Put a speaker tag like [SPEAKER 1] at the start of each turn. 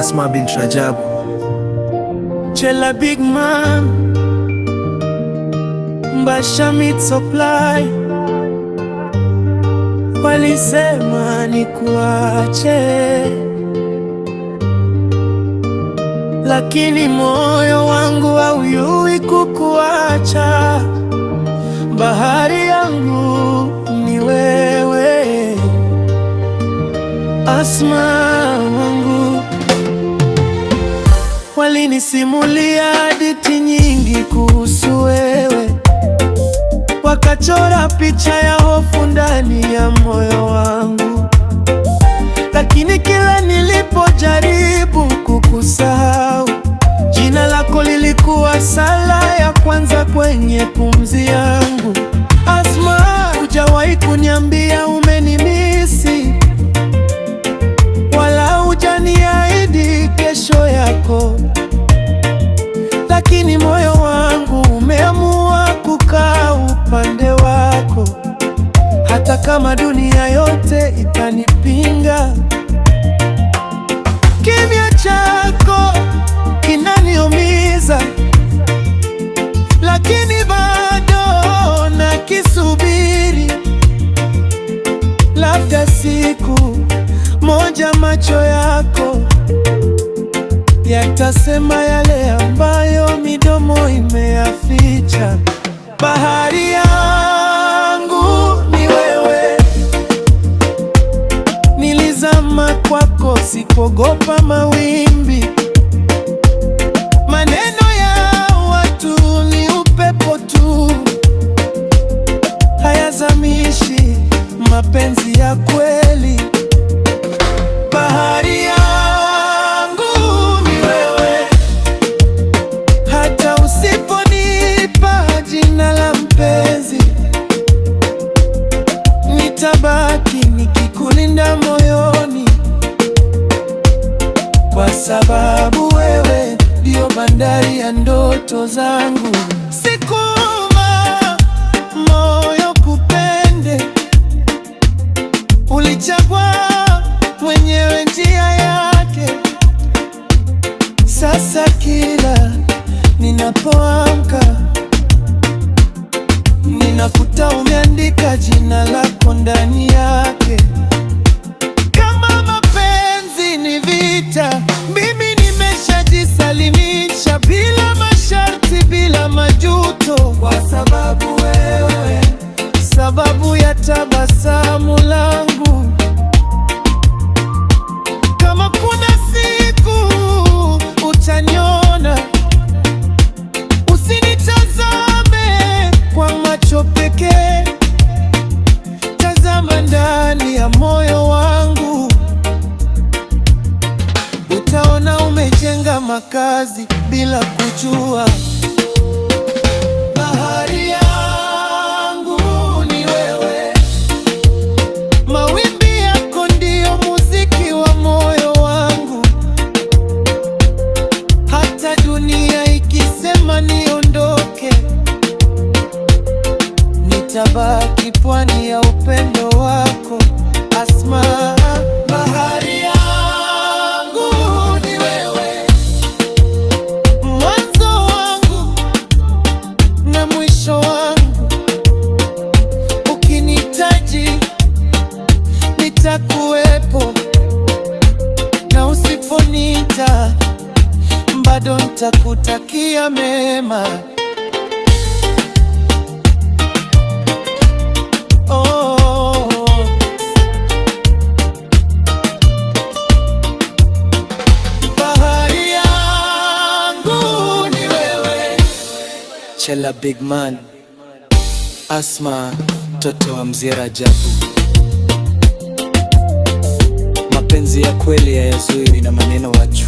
[SPEAKER 1] Asma bin Rajabu.
[SPEAKER 2] Chela Big Man, Mbasha Meat Supply walisema nikuache, lakini moyo wangu hauyui kukuacha. Bahari yangu ni wewe, Asma wangu. Walinisimulia hadithi nyingi kuhusu wewe, wakachora picha ya hofu ndani ya moyo wangu, lakini kila nilipojaribu kukusahau, jina lako lilikuwa sala ya kwanza kwenye pumzi yangu. Asma, hujawahi kuniambia umenimisi, wala hujaniahidi kesho yako, lakini moyo wangu umeamua kukaa upande wako, hata kama dunia yote itanipinga. Kimya chako kinaniumiza, lakini bado nakisubiri. Labda siku moja macho yako yatasema yale ambayo midomo imeyaficha. Bahari yangu ni wewe, nilizama kwako, sikuogopa mawimbi. Maneno ya watu ni upepo tu, hayazamishi mapenzi ya kweli. Bahari yangu ni wewe, hata usiponipa jina la mpenzi, nitabaki nikikulinda moyoni, kwa sababu wewe ndio bandari ya ndoto zangu. Sikuma moyo kupende, ulichagua mwenyewe njia yake. Sasa kila ninapoamka, ninakuta umeandika jina lako ndani yake. Kama mapenzi ni vita, mimi nimeshajisalimisha, bila masharti, bila majuto, kwa sababu wewe, sababu ya tabasamu langu. Kama kuna siku utaniona, usinitazame kwa macho pekee, tazama ndani ya moyo wangu. Utaona umejenga makazi bila kujua. Bahari yangu ni wewe, mawimbi yako ndio muziki wa moyo wangu. Hata dunia ikisema niondoke, nitabaki pwani ya upendo wako, Asma. Bahari yangu ni wewe, mwanzo wangu na mwisho wangu. Ukinihitaji nitakuwepo, na usiponiita bado nitakutakia mema. Oh, bahari yangu ni wewe. Chela Big Man, Asma, mtoto wa Mzee Rajabu. Mapenzi ya kweli hayazuiwi na maneno watu.